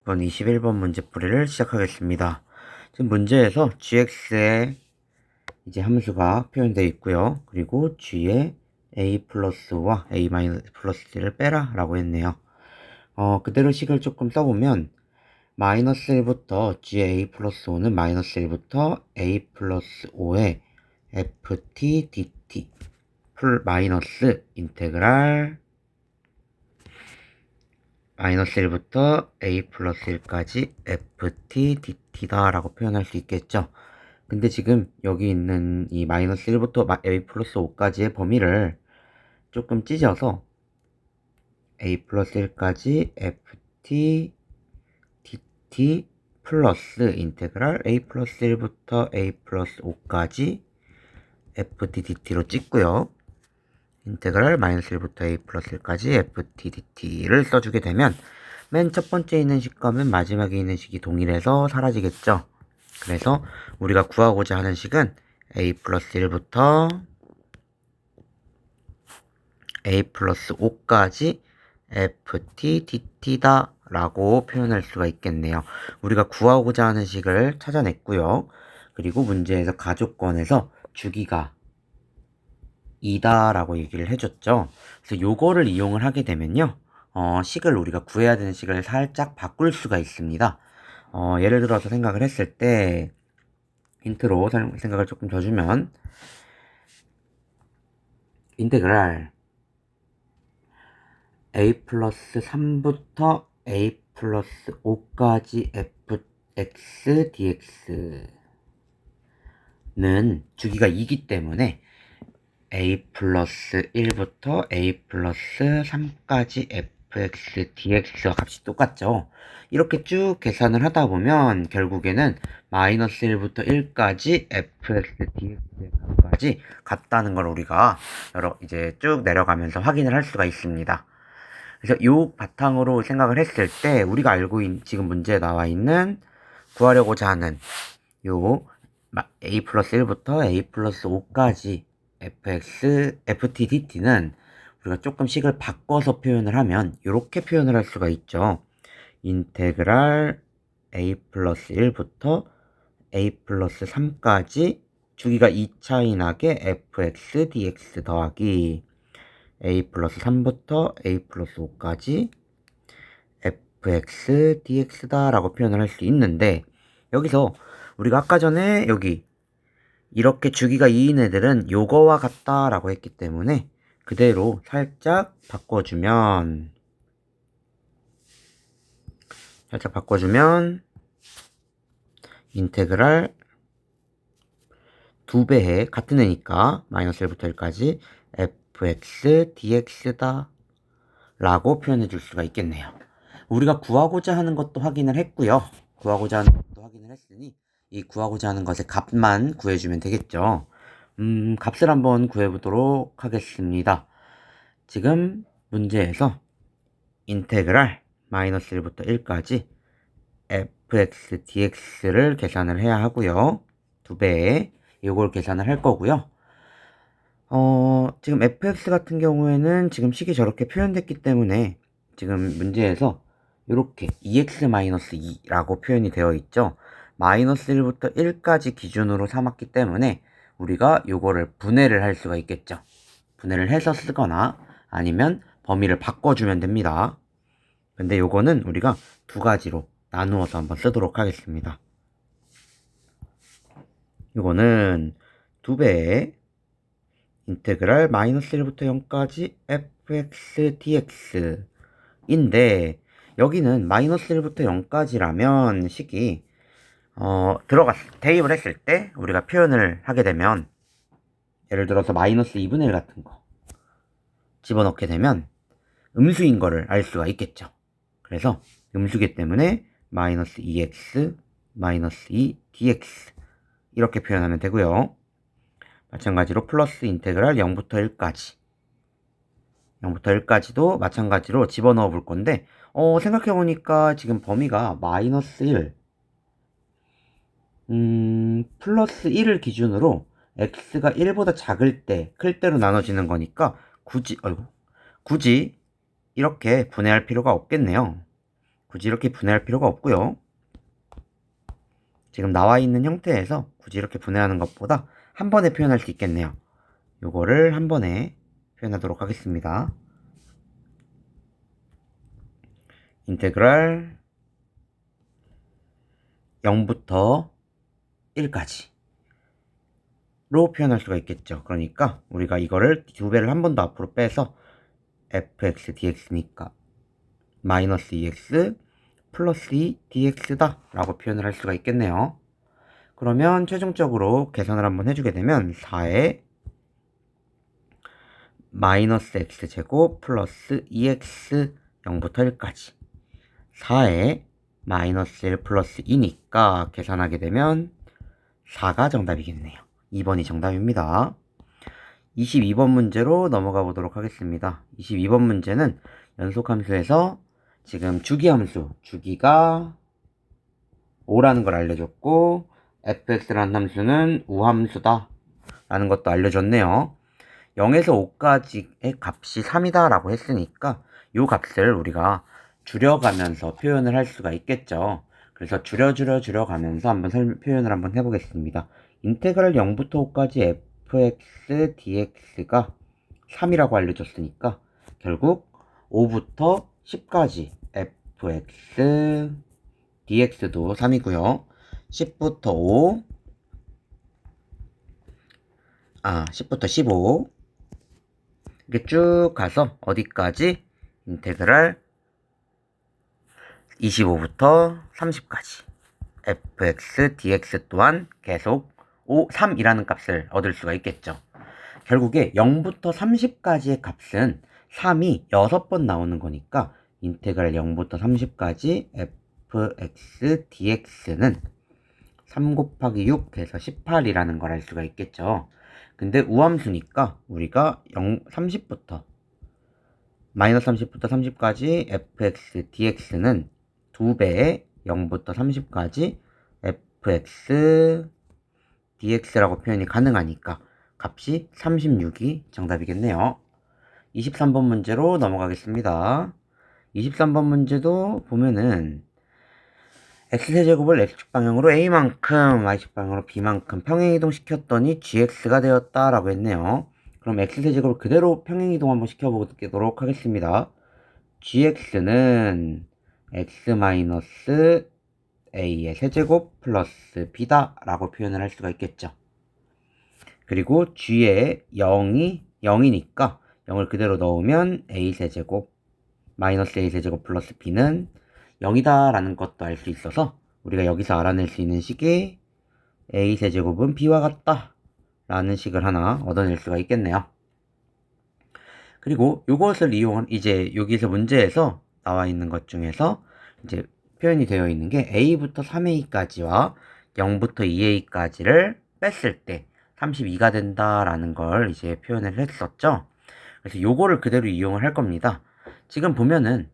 이번 21번 문제풀이를 시작하겠습니다. 지금 문제에서 gx에 이제 함수가 표현되어 있고요. 그리고 g에 a 플러스와 a 마이너스 플러스를 빼라 라고 했네요. 그대로 식을 조금 써보면 마이너스 1부터 g의 a 플러스 5는 마이너스 1부터 a 플러스 5의 ft dt 마이너스 인테그랄 마이너스 1부터 a 플러스 1까지 ft dt다 라고 표현할 수 있겠죠. 근데 지금 여기 있는 이 마이너스 1부터 a 플러스 5까지의 범위를 조금 찢어서 a 플러스 1까지 ft dt 플러스 인테그랄 a 플러스 1부터 a 플러스 5까지 ft dt로 찍고요. 인테그랄 마이너스 1부터 a 플러스 1까지 ft dt를 써주게 되면 맨 첫 번째 있는 식과 맨 마지막에 있는 식이 동일해서 사라지겠죠. 그래서 우리가 구하고자 하는 식은 a 플러스 1부터 a 플러스 5까지 ft dt다 라고 표현할 수가 있겠네요. 우리가 구하고자 하는 식을 찾아냈고요. 그리고 문제에서 가족권에서 주기가 2다 라고 얘기를 해줬죠. 그래서 요거를 이용을 하게 되면요. 식을 우리가 구해야 되는 식을 살짝 바꿀 수가 있습니다. 예를 들어서 생각을 했을 때 힌트로 생각을 조금 더 주면 인테그랄 a 플러스 3부터 a 플러스 5까지 fx dx는 주기가 2기 때문에 a 플러스 1부터 a 플러스 3까지 fx dx와 값이 똑같죠. 이렇게 쭉 계산을 하다 보면 결국에는 마이너스 1부터 1까지 fx dx의 값까지 같다는 걸 우리가 이제 쭉 내려가면서 확인을 할 수가 있습니다. 그래서 요 바탕으로 생각을 했을 때 우리가 알고 있는 지금 문제에 나와 있는 구하려고자 하는 요 a 플러스 1부터 a 플러스 5까지 ft dt는 우리가 조금 식을 바꿔서 표현을 하면 이렇게 표현을 할 수가 있죠. 인테그랄 a 플러스 1부터 a 플러스 3까지 주기가 2차이 나게 fx dx 더하기 a 플러스 3부터 a 플러스 5까지 fx dx다 라고 표현을 할 수 있는데, 여기서 우리가 아까 전에 여기 이렇게 주기가 2인 애들은 요거와 같다 라고 했기 때문에 그대로 살짝 바꿔주면 인테그랄 2배의 같은 애니까 마이너스 1부터 1까지 fx dx다 라고 표현해 줄 수가 있겠네요. 우리가 구하고자 하는 것도 확인을 했고요. 구하고자 하는 것도 확인을 했으니 이 구하고자 하는 것의 값만 구해주면 되겠죠. 값을 한번 구해보도록 하겠습니다. 지금 문제에서 인테그랄 마이너스 1부터 1까지 fx dx를 계산을 해야 하고요. 2배에 이걸 계산을 할 거고요. 지금 fx 같은 경우에는 지금 식이 저렇게 표현됐기 때문에 지금 문제에서 이렇게 2x-2라고 표현이 되어 있죠. 마이너스 1부터 1까지 기준으로 삼았기 때문에 우리가 요거를 분해를 할 수가 있겠죠. 분해를 해서 쓰거나 아니면 범위를 바꿔주면 됩니다. 근데 요거는 우리가 두 가지로 나누어서 한번 쓰도록 하겠습니다. 요거는 2배의 인테그랄 마이너스 1부터 0까지 fx dx 인데 여기는 마이너스 1부터 0까지라면 식이 대입을 했을 때 우리가 표현을 하게 되면 예를 들어서 마이너스 2분의 1 같은 거 집어넣게 되면 음수인 거를 알 수가 있겠죠. 그래서 음수기 때문에 마이너스 2x 마이너스 2 dx 이렇게 표현하면 되고요. 마찬가지로 플러스 인테그랄 0부터 1까지 0부터 1까지도 마찬가지로 집어넣어 볼 건데 생각해보니까 지금 범위가 마이너스 1 플러스 1을 기준으로 x가 1보다 작을 때 클 때로 나눠지는 거니까 굳이 이렇게 분해할 필요가 없겠네요. 굳이 이렇게 분해할 필요가 없고요. 지금 나와 있는 형태에서 굳이 이렇게 분해하는 것보다 한 번에 표현할 수 있겠네요. 요거를 한 번에 표현하도록 하겠습니다. 인테그랄 0부터 1까지 로 표현할 수가 있겠죠. 그러니까 우리가 이거를 두 배를 한 번 더 앞으로 빼서 fx dx니까 마이너스 2x 플러스 2 dx다 라고 표현을 할 수가 있겠네요. 그러면 최종적으로 계산을 한번 해주게 되면 4에 마이너스 x제곱 플러스 2x 0부터 1까지 4에 마이너스 1 플러스 2니까 계산하게 되면 4가 정답이겠네요. 2번이 정답입니다. 22번 문제로 넘어가 보도록 하겠습니다. 22번 문제는 연속함수에서 지금 주기함수, 주기가 5라는 걸 알려줬고 fx라는 함수는 우함수다 라는 것도 알려줬네요. 0에서 5까지의 값이 3이다 라고 했으니까 이 값을 우리가 줄여가면서 표현을 할 수가 있겠죠. 그래서 줄여가면서 한번 표현을 한번 해보겠습니다. 인테그랄 0부터 5까지 fx dx가 3이라고 알려줬으니까 결국 5부터 10까지 fx dx도 3이고요. 10부터 5, 10부터 15 이렇게 쭉 가서 어디까지? 인테그랄 25부터 30까지 fx dx 또한 계속 3이라는 값을 얻을 수가 있겠죠. 결국에 0부터 30까지의 값은 3이 6번 나오는 거니까 인테그랄 0부터 30까지 fx dx는 3 곱하기 6 해서 18이라는 걸 알 수가 있겠죠. 근데 우함수니까 우리가 30부터 마이너스 30부터 30까지 fx dx는 2배의 0부터 30까지 fx dx라고 표현이 가능하니까 값이 36이 정답이겠네요. 23번 문제로 넘어가겠습니다. 23번 문제도 보면은 x세제곱을 x축 방향으로 a만큼 y축 방향으로 b만큼 평행이동 시켰더니 gx가 되었다 라고 했네요. 그럼 x세제곱을 그대로 평행이동 한번 시켜보도록 하겠습니다. gx는 x-a의 세제곱 플러스 b다 라고 표현을 할 수가 있겠죠. 그리고 g에 0이니까 0을 그대로 넣으면 a세제곱 마이너스 a세제곱 플러스 b는 0이다 라는 것도 알 수 있어서 우리가 여기서 알아낼 수 있는 식이 a세제곱은 b와 같다 라는 식을 하나 얻어낼 수가 있겠네요. 그리고 이것을 이용한 이제 여기서 문제에서 나와 있는 것 중에서 이제 표현이 되어 있는 게 a부터 3a까지와 0부터 2a까지를 뺐을 때 32가 된다라는 걸 이제 표현을 했었죠. 그래서 요거를 그대로 이용을 할 겁니다. 지금 보면은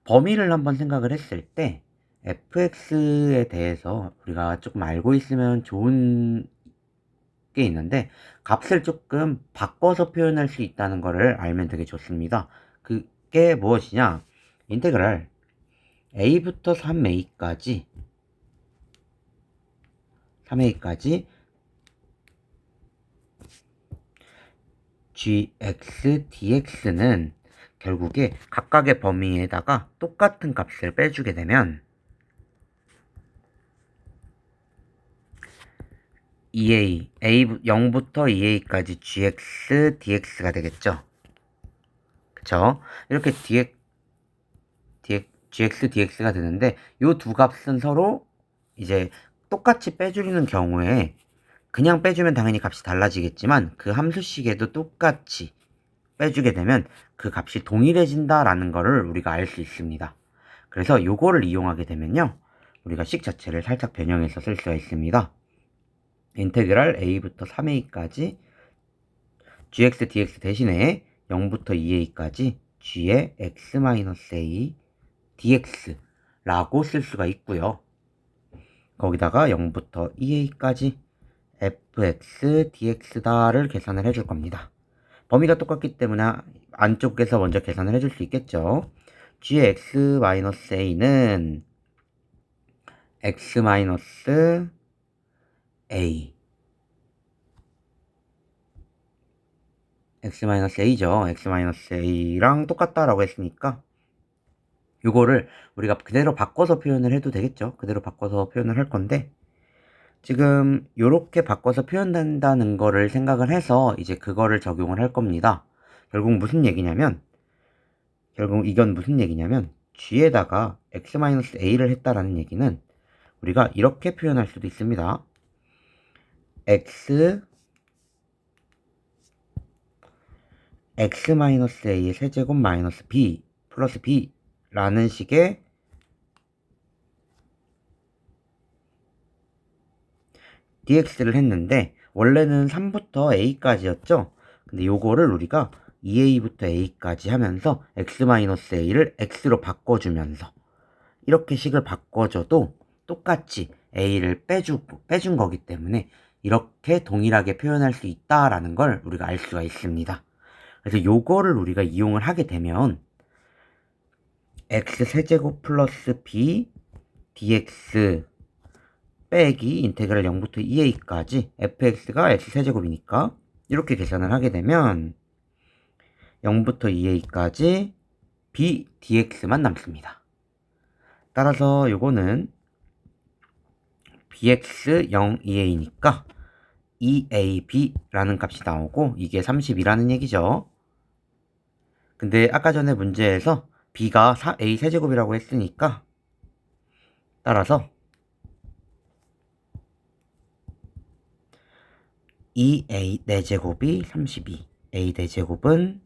범위를 한번 생각을 했을 때 fx에 대해서 우리가 조금 알고 있으면 좋은 게 있는데 값을 조금 바꿔서 표현할 수 있다는 거를 알면 되게 좋습니다. 그게 무엇이냐? 인테그랄 a부터 3a까지 gx dx는 결국에 각각의 범위에다가 똑같은 값을 빼주게 되면 0부터 2a까지 gx dx가 되겠죠. 그쵸? 이렇게 gx dx가 되는데 이 두 값은 서로 이제 똑같이 빼주는 경우에 그냥 빼주면 당연히 값이 달라지겠지만 그 함수식에도 똑같이 빼주게 되면 그 값이 동일해진다라는 거를 우리가 알 수 있습니다. 그래서 요거를 이용하게 되면요. 우리가 식 자체를 살짝 변형해서 쓸 수가 있습니다. 인테그랄 a부터 3a까지 gx dx 대신에 0부터 2a까지 g의 x-a dx라고 쓸 수가 있고요. 거기다가 0부터 2a까지 fx dx다를 계산을 해줄 겁니다. 범위가 똑같기 때문에 안쪽에서 먼저 계산을 해줄 수 있겠죠. gx-a는 x-a x-a죠. x-a랑 똑같다라고 했으니까 요거를 우리가 그대로 바꿔서 표현을 해도 되겠죠. 그대로 바꿔서 표현을 할 건데 지금 요렇게 바꿔서 표현된다는 거를 생각을 해서 이제 그거를 적용을 할 겁니다. 결국 이건 무슨 얘기냐면 g에다가 x-a를 했다라는 얘기는 우리가 이렇게 표현할 수도 있습니다. x-a의 세제곱 마이너스 b 플러스 b 라는 식의 dx를 했는데 원래는 3부터 a까지였죠. 근데 요거를 우리가 2a부터 a까지 하면서 x-a를 x로 바꿔주면서 이렇게 식을 바꿔줘도 똑같이 a를 빼준 거기 때문에 이렇게 동일하게 표현할 수 있다라는 걸 우리가 알 수가 있습니다. 그래서 요거를 우리가 이용을 하게 되면 x 세제곱 플러스 b dx 빼기 인테그랄 0부터 2a까지 fx가 x 세제곱이니까 이렇게 계산을 하게 되면 0부터 2a까지 b dx만 남습니다. 따라서 요거는 bx 0 2a니까 2ab라는 값이 나오고 이게 30이라는 얘기죠. 근데 아까 전에 문제에서 b가 a 세제곱이라고 했으니까 따라서 2a 4제곱이 32, a 4제곱은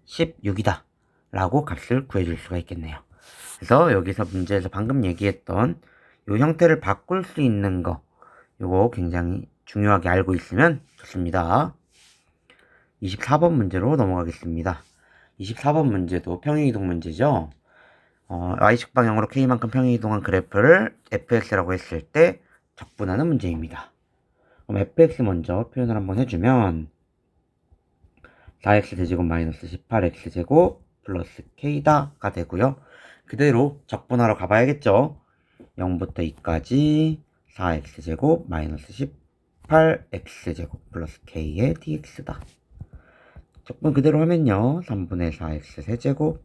16이다 라고 값을 구해줄 수가 있겠네요. 그래서 여기서 문제에서 방금 얘기했던 이 형태를 바꿀 수 있는 거 요거 굉장히 중요하게 알고 있으면 좋습니다. 24번 문제로 넘어가겠습니다. 24번 문제도 평행이동 문제죠. y축 방향으로 k만큼 평행이동한 그래프를 fx라고 했을 때 적분하는 문제입니다. 그럼 fx 먼저 표현을 한번 해주면 4x 제곱 마이너스 18x 제곱 플러스 k다가 되고요. 그대로 적분하러 가봐야겠죠. 0부터 2까지 4x 제곱 마이너스 18x 제곱 플러스 k의 dx다. 적분 그대로 하면요. 3분의 4x 세제곱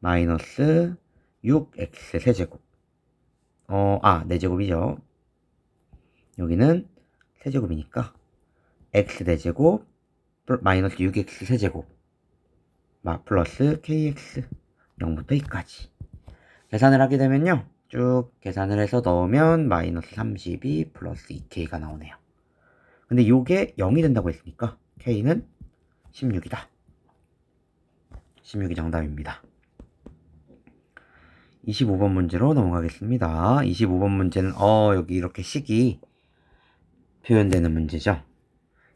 마이너스 6x 세제곱 4제곱이죠. 여기는 세제곱이니까 x 4제곱 마이너스 6x 세제곱 플러스 kx 0부터 2까지 계산을 하게 되면요. 쭉 계산을 해서 넣으면 마이너스 32 플러스 2k가 나오네요. 근데 요게 0이 된다고 했으니까 k는 16이다. 16이 정답입니다. 25번 문제로 넘어가겠습니다. 25번 문제는 여기 이렇게 식이 표현되는 문제죠.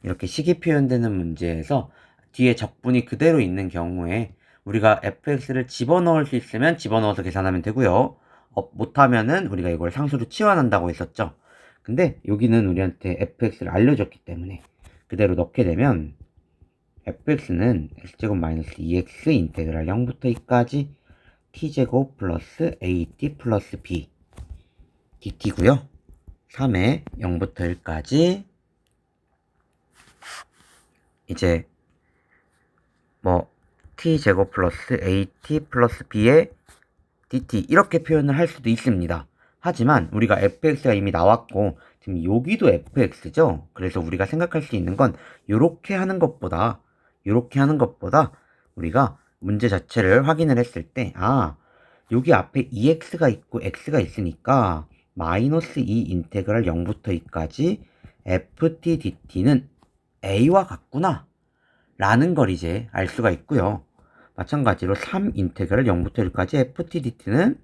이렇게 식이 표현되는 문제에서 뒤에 적분이 그대로 있는 경우에 우리가 fx를 집어넣을 수 있으면 집어넣어서 계산하면 되고요. 못하면은 우리가 이걸 상수로 치환한다고 했었죠. 근데 여기는 우리한테 fx를 알려줬기 때문에 그대로 넣게 되면 fx는 x제곱 마이너스 2x 인테그랄 0부터 2까지 t제곱 플러스 at 플러스 b dt고요. 3에 0부터 1까지 이제 t제곱 플러스 at 플러스 b의 dt 이렇게 표현을 할 수도 있습니다. 하지만 우리가 fx가 이미 나왔고 지금 여기도 fx죠. 그래서 우리가 생각할 수 있는 건 이렇게 하는 것보다 우리가 문제 자체를 확인을 했을 때 여기 앞에 2x가 있고 x가 있으니까 마이너스 2 인테그랄 0부터 2까지 ft dt는 a와 같구나 라는 걸 이제 알 수가 있고요. 마찬가지로 3 인테그랄 0부터 1까지 ft dt는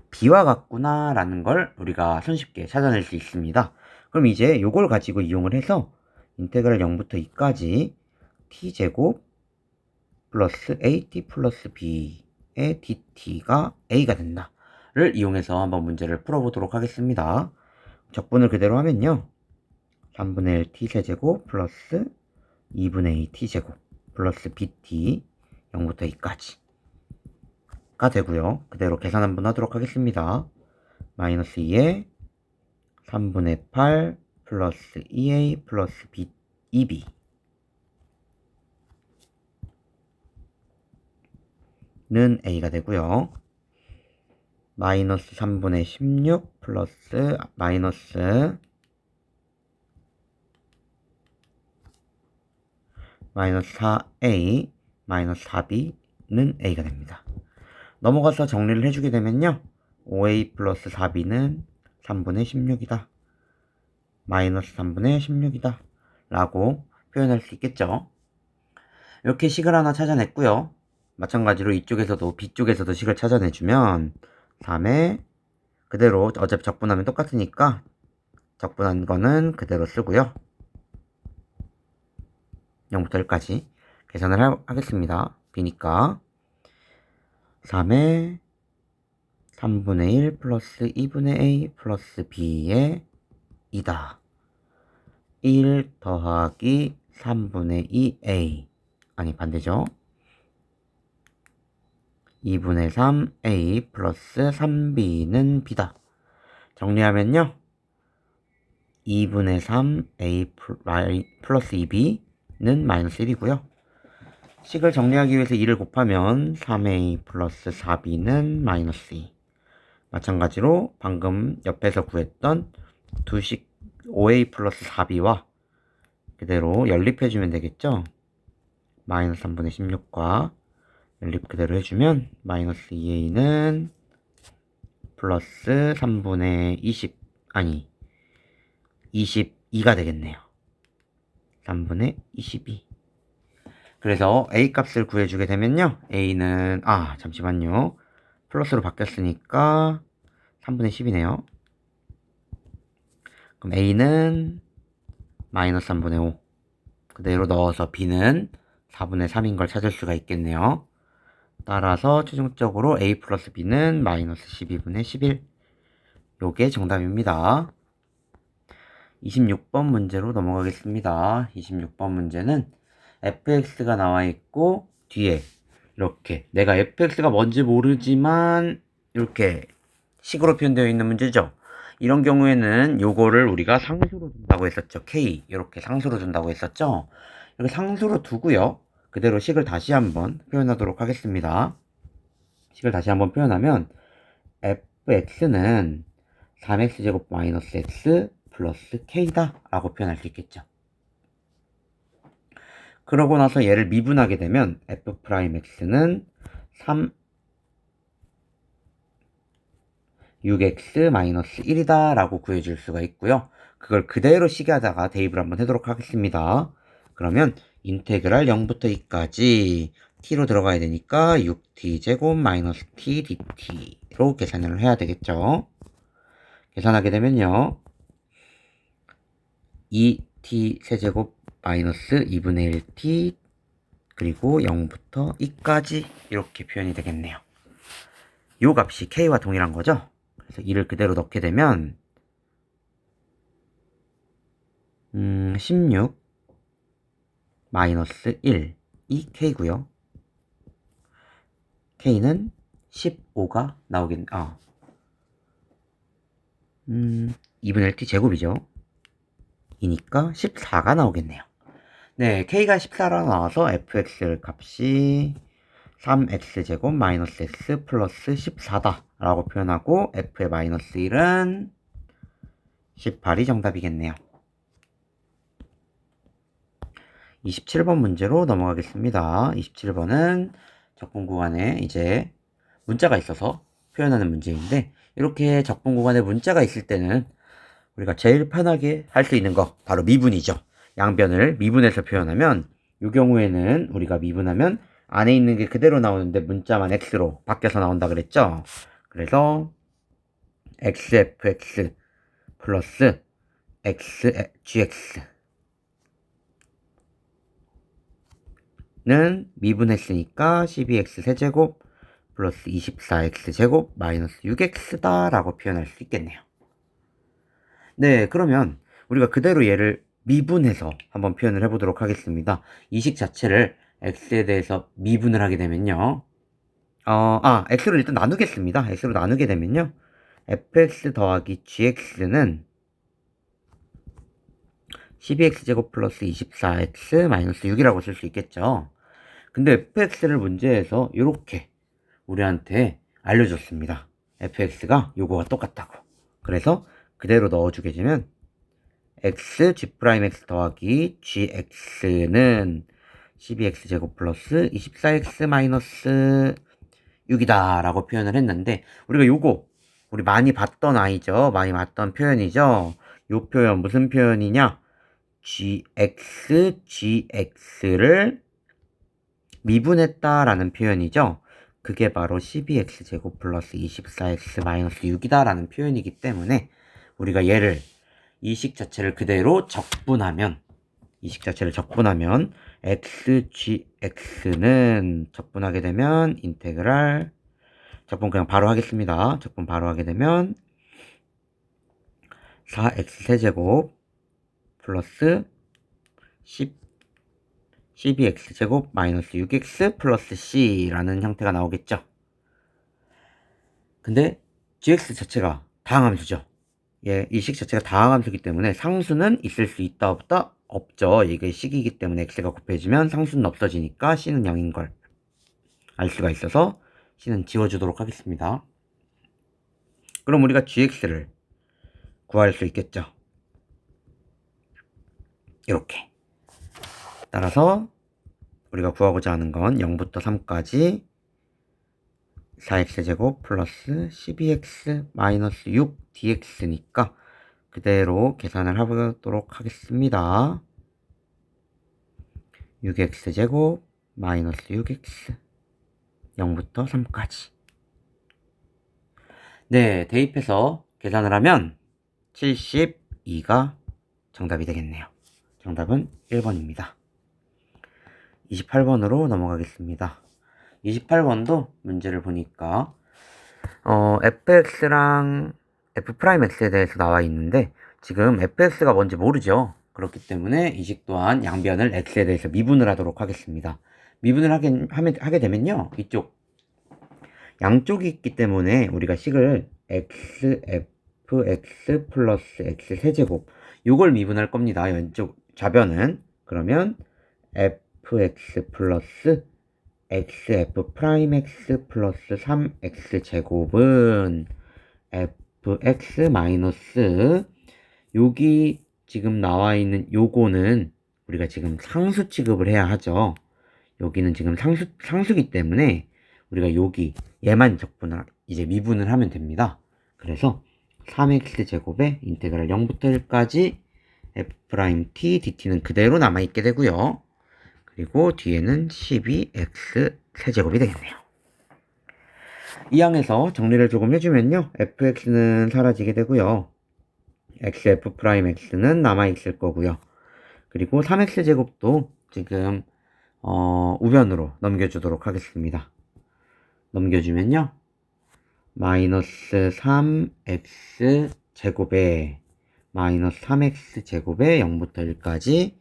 b와 같구나 라는 걸 우리가 손쉽게 찾아낼 수 있습니다. 그럼 이제 요걸 가지고 이용을 해서 인테그랄 0부터 2까지 t제곱 플러스 at 플러스 b의 dt가 a가 된다 를 이용해서 한번 문제를 풀어보도록 하겠습니다. 적분을 그대로 하면요. 3분의 1 t세제곱 플러스 2분의 2 t제곱 플러스 bt 0부터 2까지가 되고요. 그대로 계산 한번 하도록 하겠습니다. 마이너스 2에 3분의 8 플러스 2a 플러스 2b 는 a가 되고요. 마이너스 3분의 16 플러스 마이너스 4a 마이너스 4b는 a가 됩니다. 넘어가서 정리를 해주게 되면요. 5a 플러스 4b는 3분의 16이다. 마이너스 3분의 16이다. 라고 표현할 수 있겠죠. 이렇게 식을 하나 찾아냈고요. 마찬가지로 이쪽에서도 B쪽에서도 식을 찾아내주면 3에 그대로 어차피 적분하면 똑같으니까 적분한 거는 그대로 쓰고요. 0부터 1까지 계산을 하겠습니다. B니까 3에 3분의 1 플러스 2분의 a 플러스 b의 2다. 1 더하기 3분의 2a 아니 반대죠. 2분의 3a 플러스 3b는 b다. 정리하면요. 2분의 3a 플러스 2b는 마이너스 1이고요. 식을 정리하기 위해서 2를 곱하면 3a 플러스 4b는 마이너스 2. 마찬가지로 방금 옆에서 구했던 두식 5a 플러스 4b와 그대로 연립해주면 되겠죠. 마이너스 3분의 16과 연립 그대로 해주면 마이너스 2a는 플러스 3분의 20 아니 22가 되겠네요. 3분의 22. 그래서 a 값을 구해주게 되면요. a는 잠시만요. 플러스로 바뀌었으니까 3분의 10이네요. 그럼 a는 마이너스 3분의 5 그대로 넣어서 b는 4분의 3인 걸 찾을 수가 있겠네요. 따라서 최종적으로 a 플러스 b는 마이너스 12분의 11. 요게 정답입니다. 26번 문제로 넘어가겠습니다. 26번 문제는 fx가 나와 있고 뒤에 이렇게 내가 fx가 뭔지 모르지만 이렇게 식으로 표현되어 있는 문제죠. 이런 경우에는 요거를 우리가 상수로 둔다고 했었죠. k 이렇게 상수로 둔다고 했었죠. 이렇게 상수로 두고요. 그대로 식을 다시 한번 표현하도록 하겠습니다. 식을 다시 한번 표현하면 fx는 3x제곱 마이너스 x 플러스 k다 라고 표현할 수 있겠죠. 그러고 나서 얘를 미분하게 되면 f'x는 6x-1이다 라고 구해줄 수가 있고요. 그걸 그대로 식하다가 대입을 한번 하도록 하겠습니다. 그러면 인테그랄 0부터 2까지 t로 들어가야 되니까 6t제곱 마이너스 t dt로 계산을 해야 되겠죠. 계산하게 되면요. 2t 세제곱 마이너스 2분의 1t 그리고 0부터 2까지 이렇게 표현이 되겠네요. 요 값이 k와 동일한 거죠. 그래서 2를 그대로 넣게 되면 16 마이너스 1 이 k고요. k는 15가 나오겠 2분의 1t 제곱이죠. 이니까 14가 나오겠네요. 네, k가 14로 나와서 fx 값이 3x제곱 마이너스 x 플러스 14다 라고 표현하고 f의 마이너스 1은 18이 정답이겠네요. 27번 문제로 넘어가겠습니다. 27번은 적분 구간에 이제 문자가 있어서 표현하는 문제인데 이렇게 적분 구간에 문자가 있을 때는 우리가 제일 편하게 할 수 있는 거 바로 미분이죠. 양변을 미분해서 표현하면 이 경우에는 우리가 미분하면 안에 있는 게 그대로 나오는데 문자만 x로 바뀌어서 나온다 그랬죠. 그래서 xfx 플러스 xgx는 미분했으니까 12x 세제곱 플러스 24x 제곱 마이너스 6x다 라고 표현할 수 있겠네요. 네, 그러면 우리가 그대로 얘를 미분해서 한번 표현을 해보도록 하겠습니다. 이 식 자체를 x에 대해서 미분을 하게 되면요. x로 일단 나누겠습니다. x로 나누게 되면요. fx 더하기 gx는 12x제곱 플러스 24x 마이너스 6이라고 쓸 수 있겠죠. 근데 fx를 문제에서 이렇게 우리한테 알려줬습니다. fx가 요거와 똑같다고. 그래서 그대로 넣어주게 되면 x g'x 더하기 gx는 12x제곱 플러스 24x 마이너스 6이다 라고 표현을 했는데, 우리가 요거 우리 많이 봤던 아이죠. 많이 봤던 표현이죠. 요 표현 무슨 표현이냐, gx를 미분했다라는 표현이죠. 그게 바로 12x제곱 플러스 24x 마이너스 6이다 라는 표현이기 때문에 우리가 얘를 이식 자체를 그대로 적분하면 xgx는 적분하게 되면 인테그랄, 적분 그냥 바로 하겠습니다. 적분 바로 하게 되면 4x 세제곱 플러스 12x제곱 마이너스 6x 플러스 c라는 형태가 나오겠죠. 근데 gx 자체가 다항함수죠. 예, 이 식 자체가 다항함수이기 때문에 상수는 있을 수 있다 없다? 없죠. 이게 식이기 때문에 x가 곱해지면 상수는 없어지니까 c는 0인 걸 알 수가 있어서 c는 지워주도록 하겠습니다. 그럼 우리가 gx를 구할 수 있겠죠. 이렇게. 따라서 우리가 구하고자 하는 건 0부터 3까지 4x제곱 플러스 12x 마이너스 6 dx니까 그대로 계산을 해보도록 하겠습니다. 6x제곱 마이너스 6x 0부터 3까지. 네, 대입해서 계산을 하면 72가 정답이 되겠네요. 정답은 1번입니다. 28번으로 넘어가겠습니다. 28번도 문제를 보니까 fx랑 f'x에 대해서 나와 있는데 지금 fx가 뭔지 모르죠. 그렇기 때문에 이 식 또한 양변을 x에 대해서 미분을 하도록 하겠습니다. 미분을 하게 되면요, 이쪽 양쪽이 있기 때문에 우리가 식을 x, fx 플러스 x 세제곱 요걸 미분할 겁니다. 왼쪽 좌변은. 그러면 fx 플러스 xf 프라임 x 플러스 3x 제곱은 fx 마이너스 여기 지금 나와 있는 요거는 우리가 지금 상수 취급을 해야 하죠. 여기는 지금 상수기 때문에 우리가 여기 얘만 적분을 이제 미분을 하면 됩니다. 그래서 3x 제곱에 인테그랄 0부터 1까지 f't dt는 그대로 남아있게 되고요. 그리고 뒤에는 12x 세제곱이 되겠네요. 이 항에서 정리를 조금 해주면요, fx는 사라지게 되고요, xf'x는 남아있을 거고요. 그리고 3x 제곱도 지금 우변으로 넘겨주도록 하겠습니다. 넘겨주면요, 마이너스 3x 제곱에 마이너스 3x 제곱에 0부터 1까지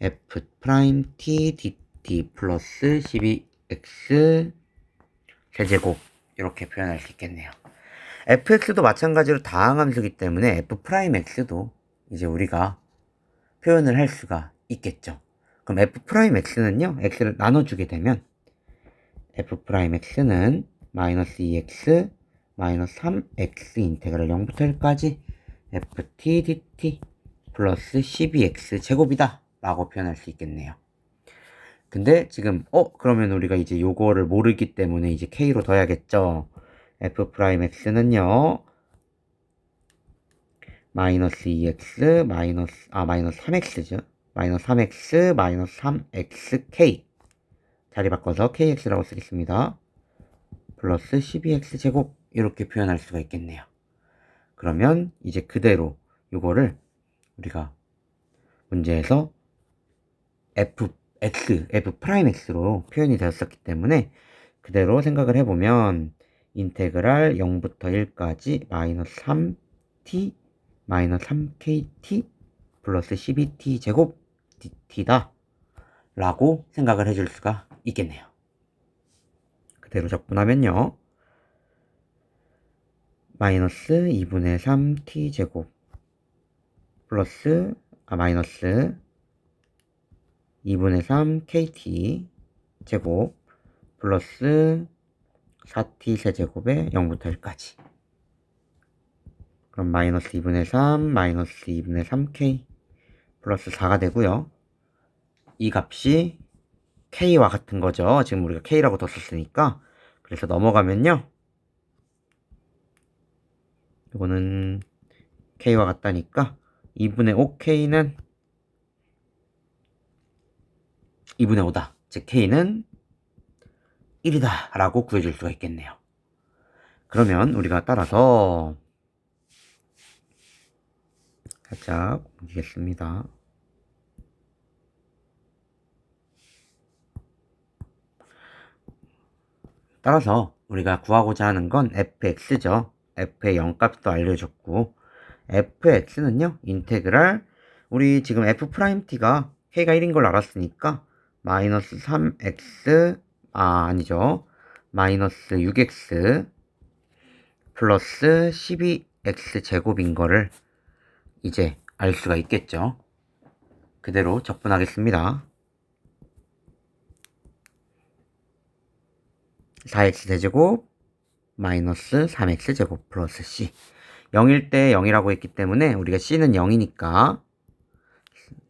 f't dt 플러스 12x 세제곱 이렇게 표현할 수 있겠네요. fx도 마찬가지로 다항함수이기 때문에 f'x도 이제 우리가 표현을 할 수가 있겠죠. 그럼 f'x는요, x를 나눠주게 되면 f'x는 마이너스 2x 마이너스 3x 인테그랄 0부터 1까지 ft dt 플러스 12x 제곱이다 라고 표현할 수 있겠네요. 근데 지금 그러면 우리가 이제 요거를 모르기 때문에 이제 k로 더해야겠죠. f'x는요 마이너스 2x 마이너스 3x죠. 마이너스 3x 마이너스 3xk 자리 바꿔서 kx라고 쓰겠습니다. 플러스 12x 제곱 이렇게 표현할 수가 있겠네요. 그러면 이제 그대로 요거를 우리가 문제에서 f'x로 표현이 되었었기 때문에 그대로 생각을 해보면 인테그랄 0부터 1까지 마이너스 3t 마이너스 3kt 플러스 12t 제곱 dt다 라고 생각을 해줄 수가 있겠네요. 그대로 적분하면요. 마이너스 2분의 3t제곱 플러스 마이너스 2분의 3kt 제곱 플러스 4t 세제곱에 0부터 1까지. 그럼 마이너스 2분의 3 마이너스 2분의 3k 플러스 4가 되고요. 이 값이 k와 같은 거죠. 지금 우리가 k라고 뒀었으니까. 그래서 넘어가면요. 이거는 k와 같다니까 2분의 5k는 2분의 5다. 즉 k는 1이다 라고 구해줄 수가 있겠네요. 그러면 우리가 따라서 살짝 옮기겠습니다. 따라서 우리가 구하고자 하는 건 fx죠. f의 0값도 알려줬고 fx는요 인테그랄 우리 지금 f't가 k가 1인 걸 알았으니까 마이너스 3x 아니죠 마이너스 6x 플러스 12x 제곱인 거를 이제 알 수가 있겠죠. 그대로 적분하겠습니다. 4x 세제곱 마이너스 3x 제곱 플러스 c 0일 때 0이라고 했기 때문에 우리가 c는 0이니까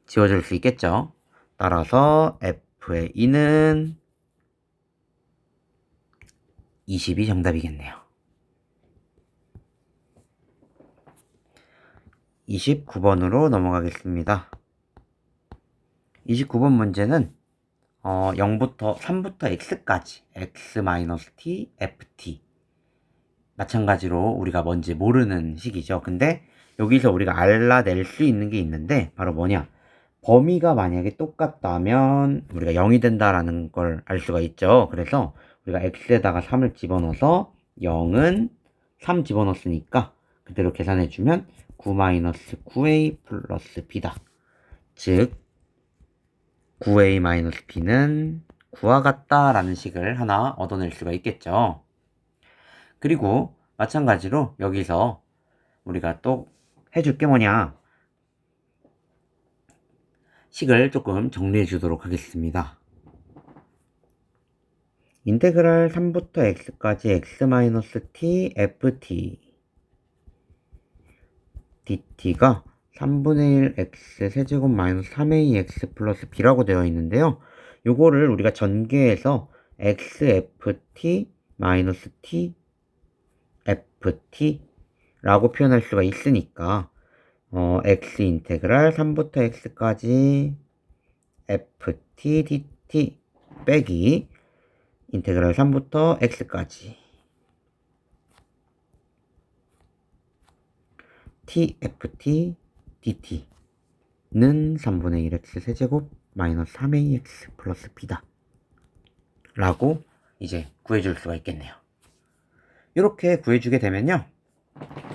지워줄 수 있겠죠. 따라서 f의 2는 20이 정답이겠네요. 29번으로 넘어가겠습니다. 29번 문제는 0부터 3부터 x까지 x-t, ft 마찬가지로 우리가 뭔지 모르는 식이죠. 근데 여기서 우리가 알아낼 수 있는 게 있는데 바로 뭐냐 범위가 만약에 똑같다면 우리가 0이 된다라는 걸 알 수가 있죠. 그래서 우리가 x에다가 3을 집어넣어서 0은 3 집어넣었으니까 그대로 계산해주면 9-9a 플러스 b다. 즉 9a-b는 9와 같다라는 식을 하나 얻어낼 수가 있겠죠. 그리고 마찬가지로 여기서 우리가 또 해줄 게 뭐냐 식을 조금 정리해 주도록 하겠습니다. 인테그랄 3부터 x까지 x-t ft dt가 3분의 1 x 세제곱 마이너스 3a x 플러스 b라고 되어 있는데요. 요거를 우리가 전개해서 xft 마이너스 t ft 라고 표현할 수가 있으니까 x 인테그랄 3부터 x까지 ft dt 빼기 인테그랄 3부터 x까지 tft dt는 3분의 1x 세제곱 마이너스 3ax 플러스 b다 라고 이제 구해줄 수가 있겠네요. 이렇게 구해주게 되면요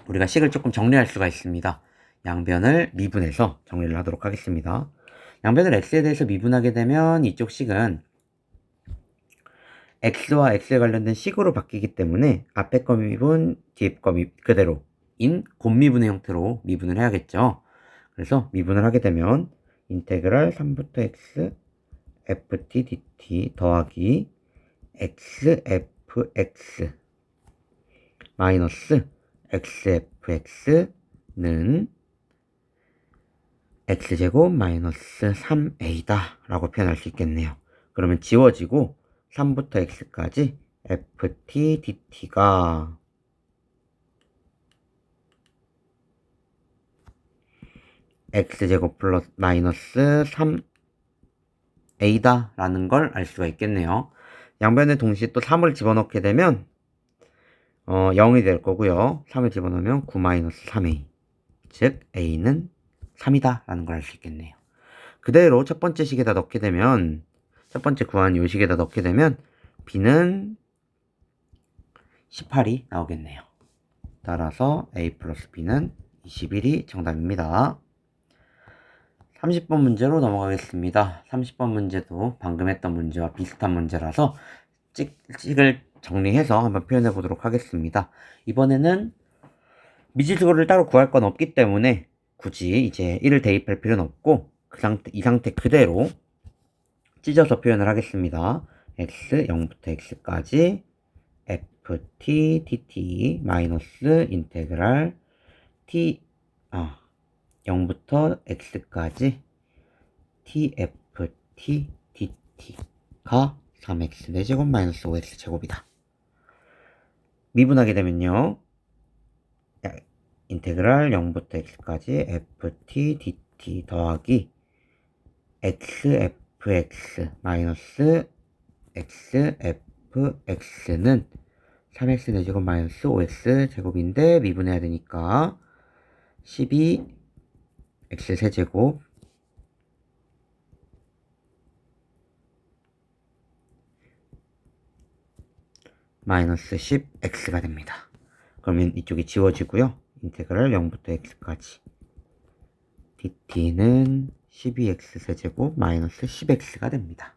우리가 식을 조금 정리할 수가 있습니다. 양변을 미분해서 정리를 하도록 하겠습니다. 양변을 x에 대해서 미분하게 되면 이쪽 식은 x와 x에 관련된 식으로 바뀌기 때문에 앞에 거 미분, 뒤에 거 그대로인 곱미분의 형태로 미분을 해야겠죠. 그래서 미분을 하게 되면 인테그랄 3부터 x ft dt 더하기 xfx 마이너스 xfx는 x제곱 마이너스 3a다 라고 표현할 수 있겠네요. 그러면 지워지고 3부터 x까지 ft dt가 x제곱 플러스 마이너스 3a다 라는 걸 알 수가 있겠네요. 양변에 동시에 또 3을 집어넣게 되면 0이 될 거고요. 3을 집어넣으면 9-3a 즉 a는 3이다 라는 걸 알 수 있겠네요. 그대로 첫 번째 식에다 넣게 되면 첫 번째 구한 요 식에다 넣게 되면 b는 18이 나오겠네요. 따라서 a 플러스 b는 21이 정답입니다. 30번 문제로 넘어가겠습니다. 30번 문제도 방금 했던 문제와 비슷한 문제라서 찍을 정리해서 한번 표현해 보도록 하겠습니다. 이번에는 미지수를 따로 구할 건 없기 때문에 굳이 이제 1을 대입할 필요는 없고 이 상태 그대로 찢어서 표현을 하겠습니다. x 0부터 x까지 ft dt 마이너스 인테그랄 t 0부터 x까지 tft dt가 3x 4제곱 마이너스 5x 제곱이다. 미분하게 되면요. 인테그랄 0부터 x까지 ft dt 더하기 xfx 마이너스 xfx는 3x 4제곱 마이너스 5x 제곱인데 미분해야 되니까 12 x 세제곱 마이너스 10x가 됩니다. 그러면 이쪽이 지워지고요. 인테그랄 0부터 x까지 dt는 12x 세제곱 마이너스 10x가 됩니다.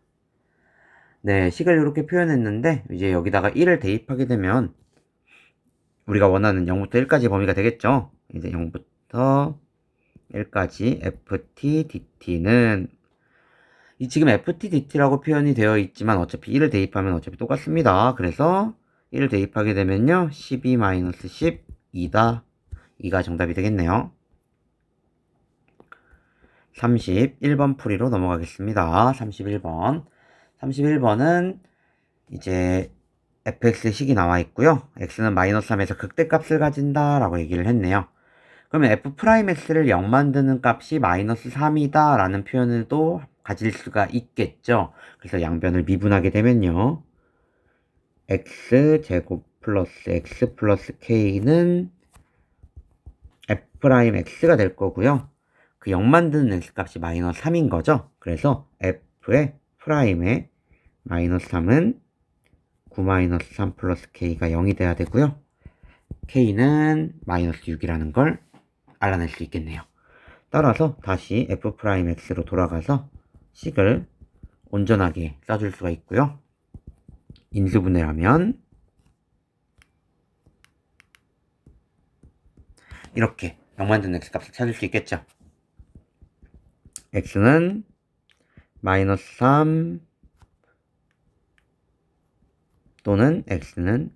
네, 식을 이렇게 표현했는데 이제 여기다가 1을 대입하게 되면 우리가 원하는 0부터 1까지 범위가 되겠죠. 이제 0부터 1까지 ft dt는 지금 ft dt라고 표현이 되어 있지만 어차피 1을 대입하면 어차피 똑같습니다. 그래서 1을 대입하게 되면요 12-10 2다. 2가 정답이 되겠네요. 31번 풀이로 넘어가겠습니다. 31번은 이제 fx 식이 나와 있고요. x는 마이너스 3에서 극대값을 가진다 라고 얘기를 했네요. 그러면 f'x를 0 만드는 값이 마이너스 3이다 라는 표현을 또 가질 수가 있겠죠. 그래서 양변을 미분하게 되면요. x제곱 플러스 x 플러스 k는 f'x가 될 거고요. 그 0 만드는 x값이 마이너스 3인 거죠. 그래서 f의 프라임의 마이너스 3은 9 마이너스 3 플러스 k가 0이 돼야 되고요. k는 마이너스 6이라는 걸 알아낼 수 있겠네요. 따라서 다시 f'x로 돌아가서 식을 온전하게 써줄 수가 있고요. 인수분해하면 이렇게 0 만드는 x값을 찾을 수 있겠죠. x는 마이너스 3 또는 x는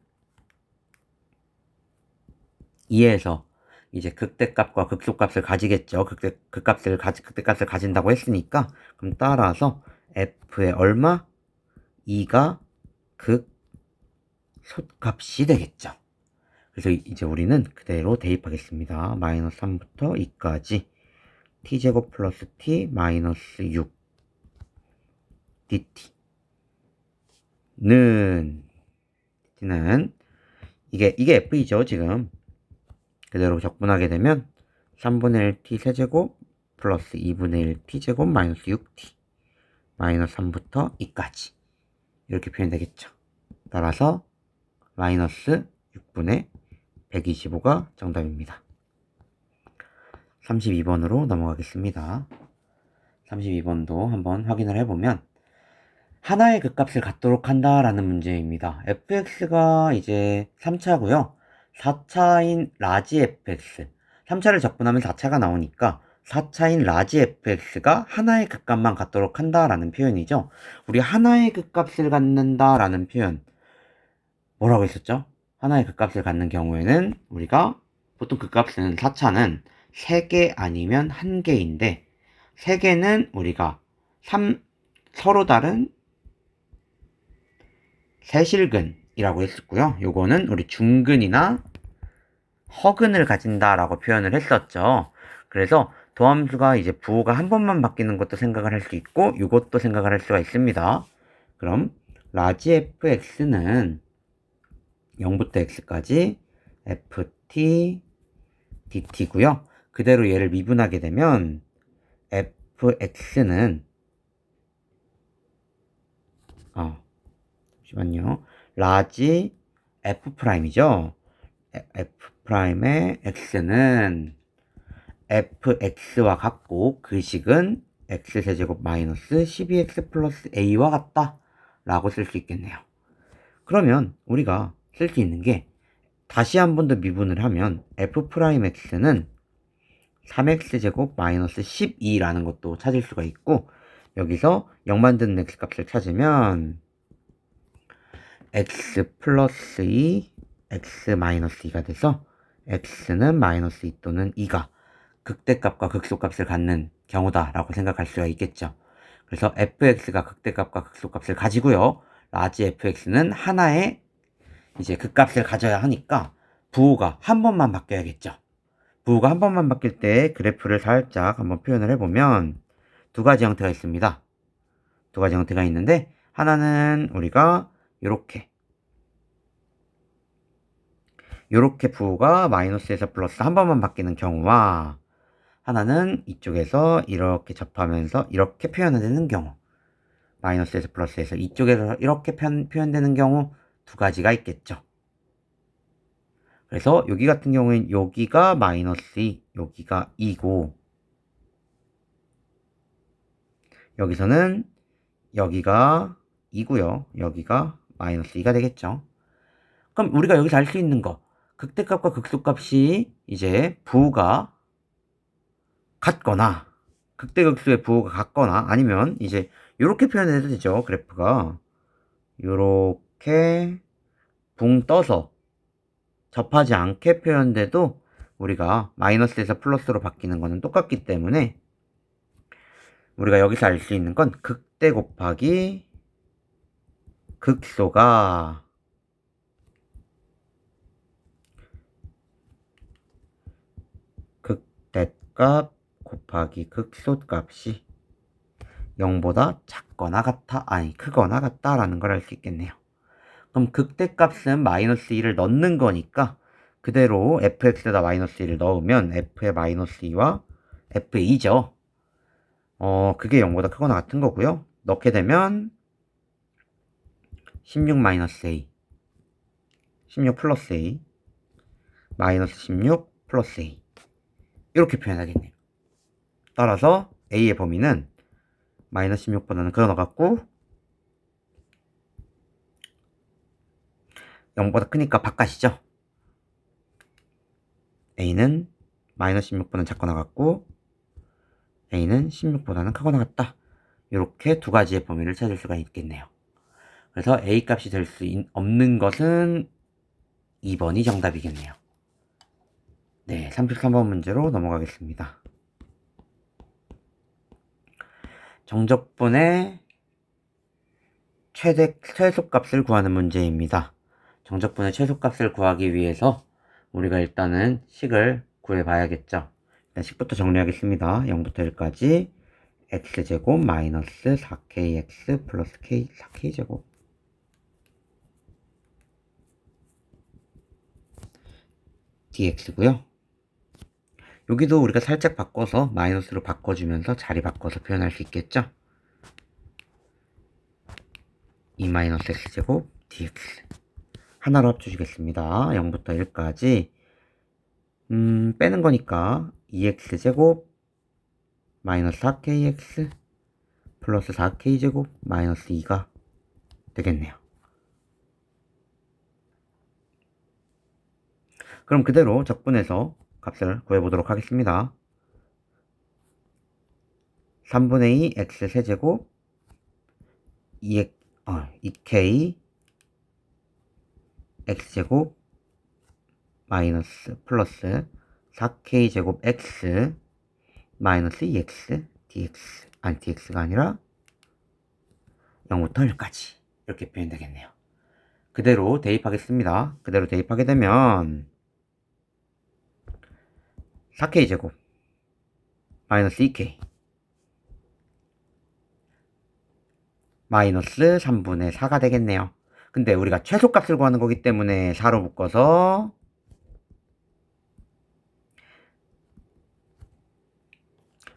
2에서 이제 극대값과 극소값을 가지겠죠. 극대값을 가진다고 했으니까 그럼 따라서 f의 얼마? 2가 극소값이 되겠죠. 그래서 이제 우리는 그대로 대입하겠습니다. 마이너스 3부터 2까지 t제곱 플러스 t 마이너스 6 dt는 이게 f이죠. 지금 그대로 적분하게 되면 3분의 1 t 세제곱 플러스 2분의 1 t제곱 마이너스 6t 마이너스 3부터 2까지 이렇게 표현되겠죠. 따라서 마이너스 6분의 125가 정답입니다. 32번으로 넘어가겠습니다. 32번도 한번 확인을 해보면 하나의 극값을 갖도록 한다라는 문제입니다. fx가 이제 3차고요. 4차인 라지 fx 3차를 적분하면 4차가 나오니까 4차인 라지 fx가 하나의 극값만 갖도록 한다라는 표현이죠. 우리 하나의 극값을 갖는다라는 표현 뭐라고 했었죠? 하나의 극값을 갖는 경우에는 우리가 보통 극값은 4차는 3개 아니면 1개인데 3개는 우리가 서로 다른 세실근이라고 했었고요. 요거는 우리 중근이나 허근을 가진다라고 표현을 했었죠. 그래서 도함수가 이제 부호가 한 번만 바뀌는 것도 생각을 할 수 있고 이것도 생각을 할 수가 있습니다. 그럼 라지 fx는 0부터 x까지 ft dt고요. 그대로 얘를 미분하게 되면 fx는 잠시만요. 라지 f 프라임이죠. f 프라임의 x는 fx와 같고 그 식은 x세제곱 마이너스 12x 플러스 a와 같다 라고 쓸 수 있겠네요. 그러면 우리가 쓸 수 있는 게 다시 한 번 더 미분을 하면 f'x는 3x제곱 마이너스 12라는 것도 찾을 수가 있고, 여기서 0 만드는 x값을 찾으면 x 플러스 2, x 마이너스 2가 돼서 x는 마이너스 2 또는 2가 극대값과 극소값을 갖는 경우다 라고 생각할 수가 있겠죠. 그래서 fx가 극대값과 극소값을 가지고요, 라지 fx는 하나의 이제 극값을 가져야 하니까 부호가 한 번만 바뀌어야겠죠. 부호가 한 번만 바뀔 때 그래프를 살짝 한번 표현을 해보면 두 가지 형태가 있습니다. 두 가지 형태가 있는데, 하나는 우리가 요렇게 부호가 마이너스에서 플러스 한 번만 바뀌는 경우와, 하나는 이쪽에서 이렇게 접하면서 이렇게 표현되는 경우, 마이너스에서 플러스에서 이쪽에서 이렇게 표현되는 경우 두 가지가 있겠죠. 그래서 여기 같은 경우엔 여기가 마이너스 2, 여기가 2고, 여기서는 여기가 2고요. 여기가 마이너스 2가 되겠죠. 그럼 우리가 여기서 알 수 있는 거, 극대값과 극소값이 이제 부호가 같거나, 극대극소의 부호가 같거나, 아니면 이제 이렇게 표현해도 되죠. 그래프가 이렇게 붕 떠서 접하지 않게 표현돼도 우리가 마이너스에서 플러스로 바뀌는 거는 똑같기 때문에, 우리가 여기서 알 수 있는 건 극대 곱하기 극소가 극대값 곱하기 극소값이 0보다 작거나 같아, 아니 크거나 같다라는 걸 알 수 있겠네요. 그럼 극대값은 마이너스 2를 넣는 거니까 그대로 fx에다 마이너스 2를 넣으면 f의 마이너스 2와 f의 2죠. 그게 0보다 크거나 같은 거고요. 넣게 되면 16 마이너스 a, 16 플러스 a, 마이너스 16 플러스 a, 이렇게 표현하겠네요. 따라서 a의 범위는 마이너스 16보다는 크거나 같고 0보다 크니까 바깥이죠. a는 마이너스 16보다는 작거나 같고 a는 16보다는 크거나 같다. 이렇게 두 가지의 범위를 찾을 수가 있겠네요. 그래서 a 값이 될 수 없는 것은 2번이 정답이겠네요. 네, 33번 문제로 넘어가겠습니다. 정적분의 최소값을 구하는 문제입니다. 정적분의 최소값을 구하기 위해서 우리가 일단은 식을 구해봐야겠죠. 일단 식부터 정리하겠습니다. 0부터 1까지 x제곱 마이너스 4kx 플러스 k 4k제곱 dx고요. 여기도 우리가 살짝 바꿔서 마이너스로 바꿔주면서 자리 바꿔서 표현할 수 있겠죠. 2-x제곱 dx 하나로 합쳐주겠습니다. 0부터 1까지 빼는 거니까 2x제곱 마이너스 4kx 플러스 4k제곱 마이너스 2가 되겠네요. 그럼 그대로 적분해서 값을 구해보도록 하겠습니다. 3분의 2 x 세제곱 2k x제곱 마이너스 플러스 4k제곱 x 마이너스 2x dx, 아니 dx가 아니라 0부터 1까지 이렇게 표현되겠네요. 그대로 대입하겠습니다. 그대로 대입하게 되면 4k제곱 마이너스 2k 마이너스 3분의 4가 되겠네요. 근데 우리가 최소값을 구하는 거기 때문에 4로 묶어서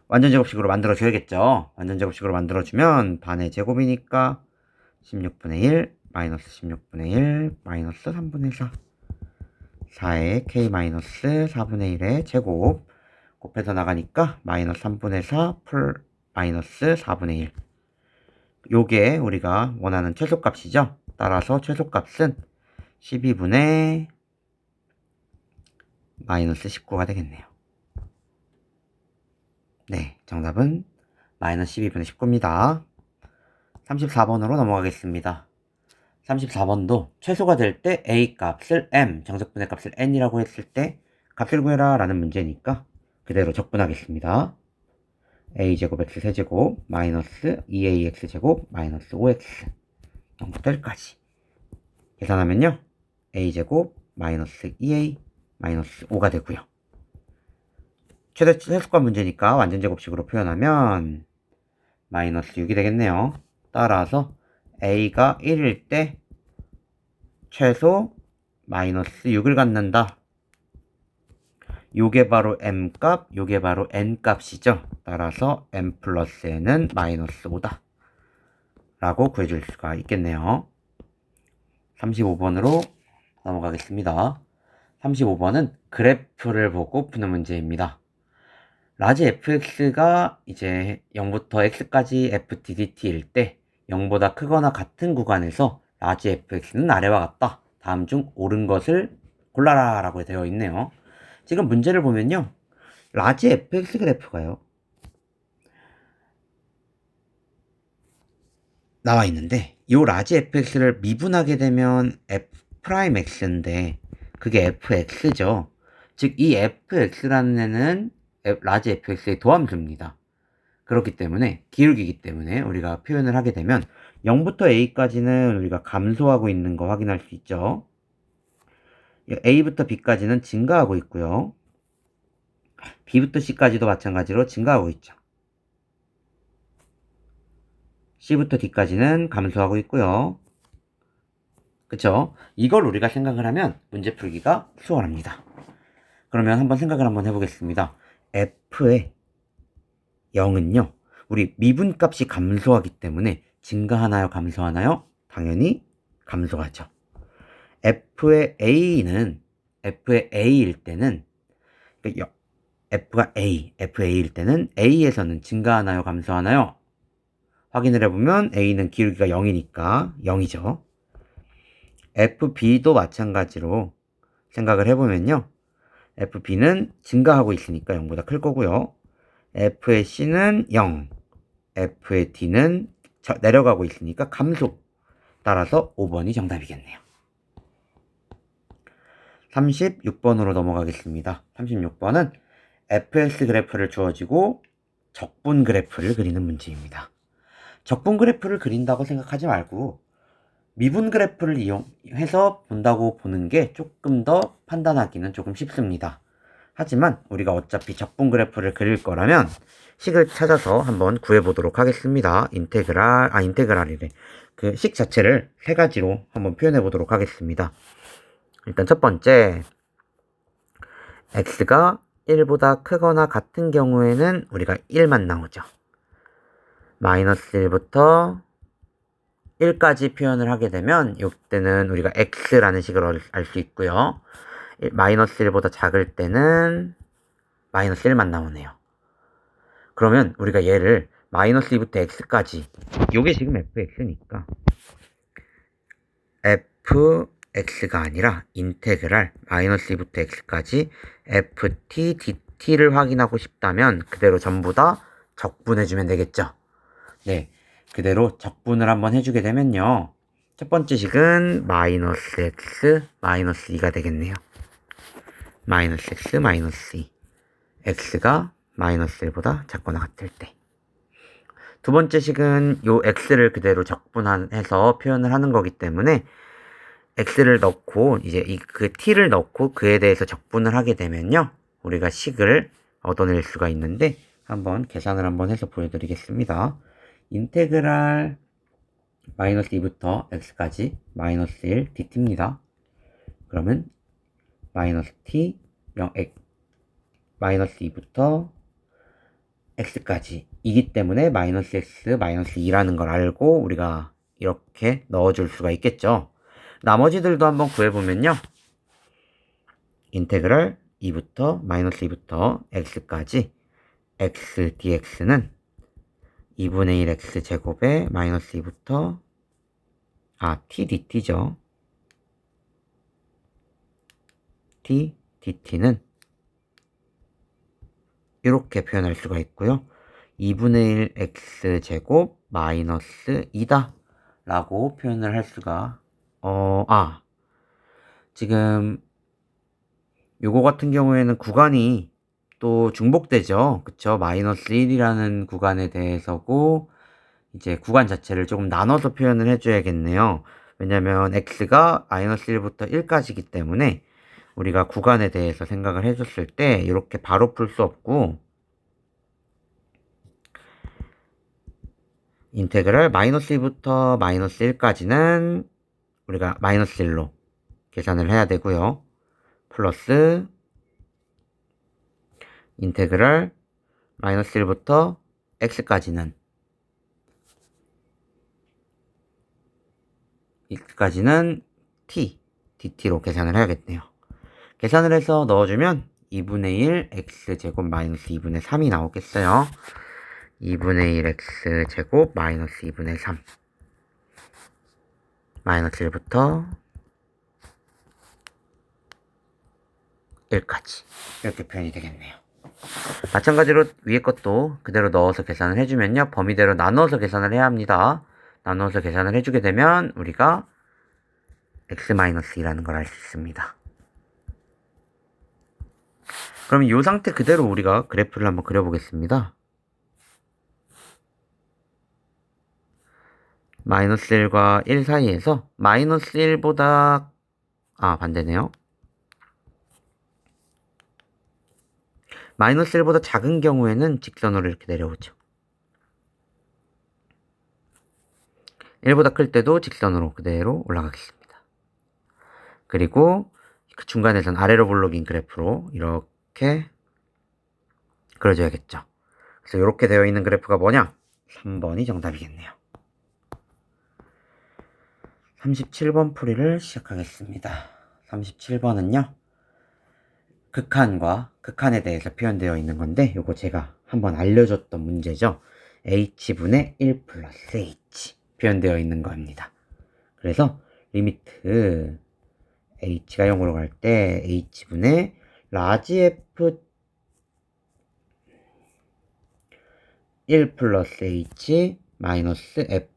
완전제곱식으로 만들어줘야겠죠. 완전제곱식으로 만들어주면 반의 제곱이니까 16분의 1 마이너스 16분의 1 마이너스 3분의 4 4의 k 마이너스 4분의 1의 제곱 곱해서 나가니까 마이너스 3분의 4 마이너스 4분의 1. 요게 우리가 원하는 최소값이죠. 따라서 최소값은 12분의 마이너스 19가 되겠네요. 네, 정답은 마이너스 12분의 19입니다. 34번으로 넘어가겠습니다. 34번도 최소가 될 때 a 값을 m, 정적분의 값을 n이라고 했을 때 값을 구해라 라는 문제니까 그대로 적분하겠습니다. a제곱 x 세제곱 마이너스 2ax제곱 마이너스 5x 0부터 1까지 계산하면요 a제곱 마이너스 2a 마이너스 5가 되고요. 최대 최소값 문제니까 완전제곱식으로 표현하면 마이너스 6이 되겠네요. 따라서 a가 1일 때 최소 마이너스 6을 갖는다. 요게 바로 m값, 요게 바로 n값이죠. 따라서 m 플러스 n은 마이너스 5다 라고 구해줄 수가 있겠네요. 35번으로 넘어가겠습니다. 35번은 그래프를 보고 푸는 문제입니다. 라지 fx가 이제 0부터 x까지 fdt일 때 0보다 크거나 같은 구간에서 라지 fx는 아래와 같다. 다음 중 옳은 것을 골라라 라고 되어 있네요. 지금 문제를 보면요. 라지 fx 그래프가요. 나와 있는데 이 라지 fx를 미분하게 되면 f'x인데 그게 fx죠. 즉 이 fx라는 애는 라지 fx의 도함수입니다. 그렇기 때문에 기울기이기 때문에 우리가 표현을 하게 되면 0부터 a까지는 우리가 감소하고 있는 거 확인할 수 있죠. a부터 b까지는 증가하고 있고요. b부터 c까지도 마찬가지로 증가하고 있죠. c부터 d까지는 감소하고 있고요. 그쵸? 이걸 우리가 생각을 하면 문제 풀기가 수월합니다. 그러면 한번 생각을 한번 해보겠습니다. f의 0은요. 우리 미분값이 감소하기 때문에 증가하나요? 감소하나요? 당연히 감소하죠. f의 a일 때는 f가 fa일 때는 a에서는 증가하나요? 감소하나요? 확인을 해보면 a는 기울기가 0이니까 0이죠. fb도 마찬가지로 생각을 해보면요. fb는 증가하고 있으니까 0보다 클 거고요. f의 c는 0, f의 d는 내려가고 있으니까 감소. 따라서 5번이 정답이겠네요. 36번으로 넘어가겠습니다. 36번은 fx 그래프를 주어지고 적분 그래프를 그리는 문제입니다. 적분 그래프를 그린다고 생각하지 말고 미분 그래프를 이용해서 본다고 보는 게 조금 더 판단하기는 조금 쉽습니다. 하지만 우리가 어차피 적분 그래프를 그릴 거라면 식을 찾아서 한번 구해보도록 하겠습니다. 인테그랄이래. 그 식 자체를 세 가지로 한번 표현해 보도록 하겠습니다. 일단 첫 번째, x가 1보다 크거나 같은 경우에는 우리가 1만 나오죠. 마이너스 1부터 1까지 표현을 하게 되면 이때는 우리가 x라는 식으로 알 수 있고요. 마이너스 1보다 작을 때는 마이너스 1만 나오네요. 그러면 우리가 얘를 마이너스 2부터 x까지, 요게 지금 fx니까 fx가 아니라 인테그랄 마이너스 2부터 x까지 ft dt를 확인하고 싶다면 그대로 전부 다 적분해주면 되겠죠. 네, 그대로 적분을 한번 해주게 되면요. 첫 번째 식은 마이너스 x 마이너스 2가 되겠네요. 마이너스 x 마이너스 2. x가 마이너스 1보다 작거나 같을 때. 두 번째 식은 요 x를 그대로 적분해서 표현을 하는 거기 때문에 x를 넣고 이제 그 t를 넣고 그에 대해서 적분을 하게 되면요. 우리가 식을 얻어낼 수가 있는데 한번 계산을 한번 해서 보여드리겠습니다. 인테그랄 마이너스 2부터 x까지 마이너스 1 dt입니다. 그러면 마이너스 t 0 마이너스 2부터 x까지 이기 때문에 마이너스 x 마이너스 2라는 걸 알고 우리가 이렇게 넣어줄 수가 있겠죠. 나머지들도 한번 구해보면요. 인테그랄 2부터 마이너스 2부터 x까지 x dx는 2분의 1 x 제곱에 마이너스 2부터 t dt죠. t dt는 이렇게 표현할 수가 있고요. 2분의 1 x 제곱 마이너스 2다 라고 표현을 할 수가 지금 요거 같은 경우에는 구간이 또 중복되죠. 그쵸? 마이너스 1이라는 구간에 대해서고 이제 구간 자체를 조금 나눠서 표현을 해줘야겠네요. 왜냐면 x가 마이너스 1부터 1까지이기 때문에 우리가 구간에 대해서 생각을 해줬을 때 이렇게 바로 풀 수 없고 인테그랄 마이너스 2부터 마이너스 1까지는 우리가 마이너스 1로 계산을 해야 되고요. 플러스 인테그랄 마이너스 1부터 x까지는 t, dt로 계산을 해야겠네요. 계산을 해서 넣어주면 2분의 1 x제곱 마이너스 2분의 3이 나오겠어요. 2분의 1 x제곱 마이너스 2분의 3 마이너스 1부터 1까지 이렇게 표현이 되겠네요. 마찬가지로 위에 것도 그대로 넣어서 계산을 해주면요. 범위대로 나눠서 계산을 해야 합니다. 나눠서 계산을 해주게 되면 우리가 x-2라는 걸 알 수 있습니다. 그러면 이 상태 그대로 우리가 그래프를 한번 그려보겠습니다. 마이너스 1과 1 사이에서 마이너스 1보다 반대네요. 마이너스 1보다 작은 경우에는 직선으로 이렇게 내려오죠. 1보다 클 때도 직선으로 그대로 올라가겠습니다. 그리고 그 중간에선 아래로 블록인 그래프로 이렇게 그려줘야겠죠. 그래서 이렇게 되어 있는 그래프가 뭐냐? 3번이 정답이겠네요. 37번 풀이를 시작하겠습니다. 37번은요. 극한과 극한에 대해서 표현되어 있는 건데 요거 제가 한번 알려줬던 문제죠. h분의 1 플러스 h 표현되어 있는 겁니다. 그래서 리미트 h가 0으로 갈 때 h분의 라지 f 1 플러스 h 마이너스 f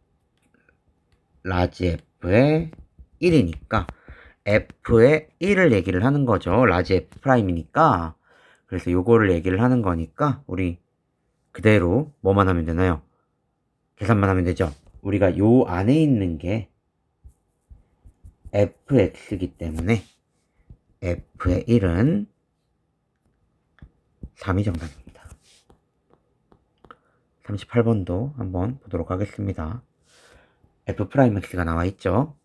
라지 f의 1이니까 f의 1을 얘기를 하는 거죠. 라지 f 프라임이니까. 그래서 요거를 얘기를 하는 거니까 우리 그대로 뭐만 하면 되나요? 계산만 하면 되죠. 우리가 요 안에 있는 게 fx이기 때문에 f의 1은 3이 정답입니다. 38번도 한번 보도록 하겠습니다. f'x가 나와 있죠.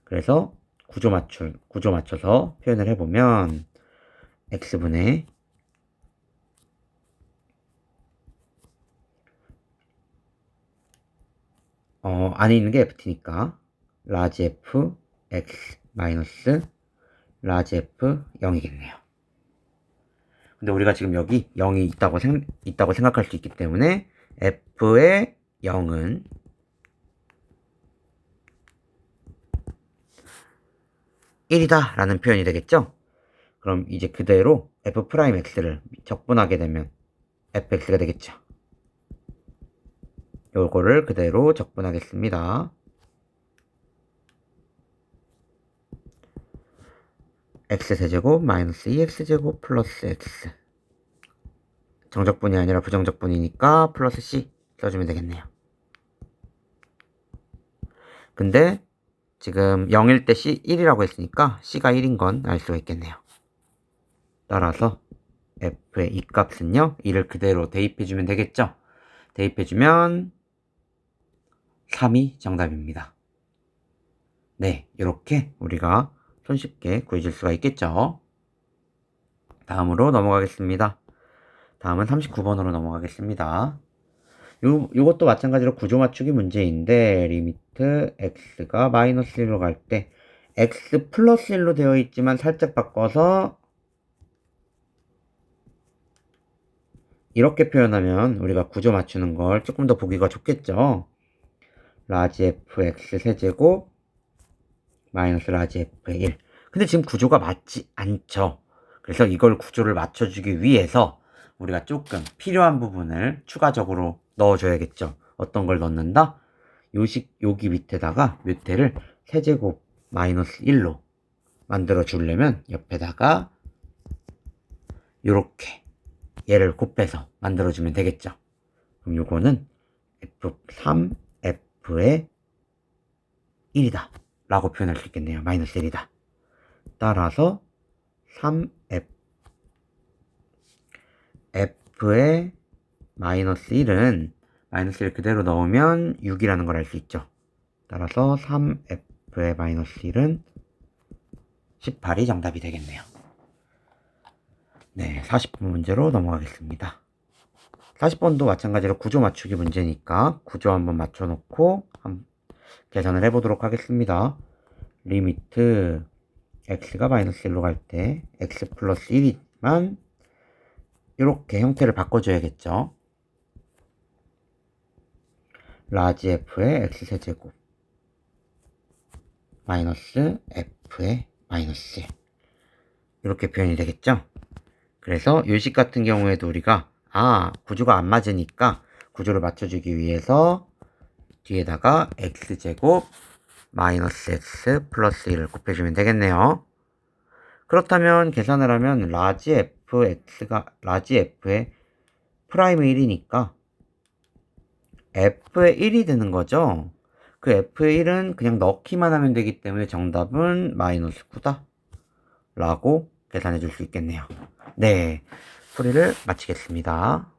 그래서 구조 맞춰서 표현을 해보면 x분의 안에 있는 게 ft니까 라지 f x 마이너스 라지 f 0이겠네요. 근데 우리가 지금 여기 0이 있다고 생각할 수 있기 때문에 f의 0은 1이다 라는 표현이 되겠죠. 그럼 이제 그대로 f'x를 적분하게 되면 fx가 되겠죠. 요거를 그대로 적분하겠습니다. x세제곱 마이너스 2x제곱 플러스 x 정적분이 아니라 부정적분이니까 플러스 c 써주면 되겠네요. 근데 지금 0일 때 c 1이라고 했으니까 c가 1인 건 알 수가 있겠네요. 따라서 f의 이 값은요 1을 그대로 대입해주면 되겠죠. 대입해주면 3이 정답입니다. 네, 이렇게 우리가 손쉽게 구해줄 수가 있겠죠. 다음으로 넘어가겠습니다. 다음은 39번으로 넘어가겠습니다. 요것도 마찬가지로 구조 맞추기 문제인데 리미트 x가 마이너스 1로 갈 때 x 플러스 1로 되어 있지만 살짝 바꿔서 이렇게 표현하면 우리가 구조 맞추는 걸 조금 더 보기가 좋겠죠. 라지 fx 세제곱 마이너스 라지 f의 1. 근데 지금 구조가 맞지 않죠. 그래서 이걸 구조를 맞춰주기 위해서 우리가 조금 필요한 부분을 추가적으로 넣어줘야겠죠. 어떤 걸 넣는다? 여기 밑에다가 묘태를 세제곱 마이너스 1로 만들어 주려면 옆에다가 이렇게 얘를 곱해서 만들어 주면 되겠죠. 그럼 요거는 F3 F의 1이다 라고 표현할 수 있겠네요. 마이너스 1이다. 따라서 3F F의 마이너스 1은 마이너스 1 그대로 넣으면 6이라는 걸 알 수 있죠. 따라서 3F의 마이너스 1은 18이 정답이 되겠네요. 네, 40번 문제로 넘어가겠습니다. 40번도 마찬가지로 구조 맞추기 문제니까 구조 한번 맞춰놓고 계산을 해보도록 하겠습니다. 리미트 x가 마이너스 1로 갈 때 x 플러스 1이지만 이렇게 형태를 바꿔줘야겠죠. 라지 f의 x세제곱 마이너스 f의 마이너스 1 이렇게 표현이 되겠죠. 그래서 요식 같은 경우에도 우리가 구조가 안 맞으니까 구조를 맞춰주기 위해서 뒤에다가 x제곱 마이너스 x 플러스 1을 곱해주면 되겠네요. 그렇다면 계산을 하면 라지 f의 프라임 1이니까 f의 1이 되는 거죠. 그 f의 1은 그냥 넣기만 하면 되기 때문에 정답은 마이너스 9다 라고 계산해 줄 수 있겠네요. 네, 풀이를 마치겠습니다.